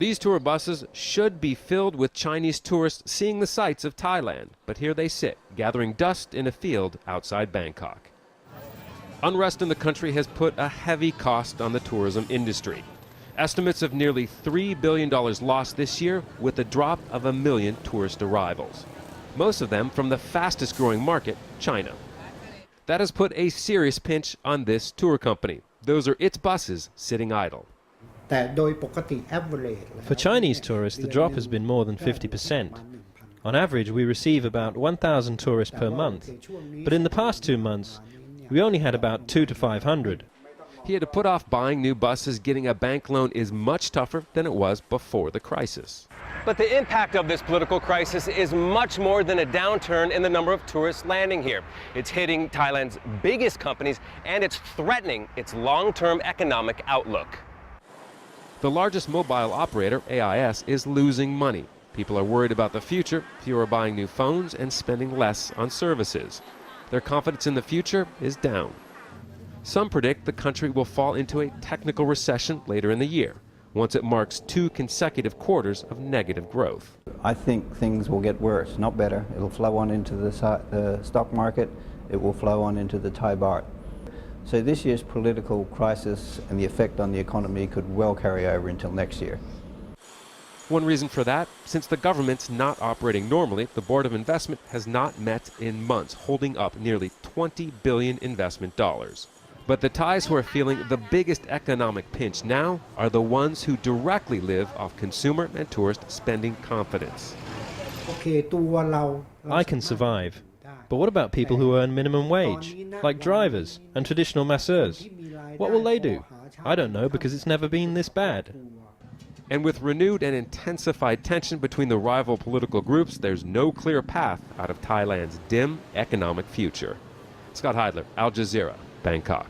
These tour buses should be filled with Chinese tourists seeing the sights of Thailand, but here they sit, gathering dust in a field outside Bangkok. Unrest in the country has put a heavy cost on the tourism industry. Estimates of nearly $3 billion lost this year, with a drop of 1 million tourist arrivals. Most of them from the fastest growing market, China. That has put a serious pinch on this tour company. Those are its buses sitting idle. For Chinese tourists, the drop has been more than 50%. On average, we receive about 1,000 tourists per month, but in the past 2 months, we only had about 200 to 500. He had to put off buying new buses. Getting a bank loan is much tougher than it was before the crisis. But the impact of this political crisis is much more than a downturn in the number of tourists landing here. It's hitting Thailand's biggest companies, and it's threatening its long-term economic outlook. The largest mobile operator, AIS, is losing money. People are worried about the future. Fewer are buying new phones and spending less on services. Their confidence in the future is down. Some predict the country will fall into a technical recession later in the year, once it marks 2 consecutive quarters of negative growth. I think things will get worse, not better. It'll flow on into the stock market. It will flow on into the Thai baht. So this year's political crisis and the effect on the economy could well carry over until next year. One reason for that, since the government's not operating normally, the Board of Investment has not met in months, holding up nearly $20 billion investment dollars. But the Thais who are feeling the biggest economic pinch now are the ones who directly live off consumer and tourist spending confidence. I can survive. But what about people who earn minimum wage, like drivers and traditional masseurs? What will they do? I don't know, because it's never been this bad. And with renewed and intensified tension between the rival political groups, there's no clear path out of Thailand's dim economic future. Scott Heidler, Al Jazeera, Bangkok.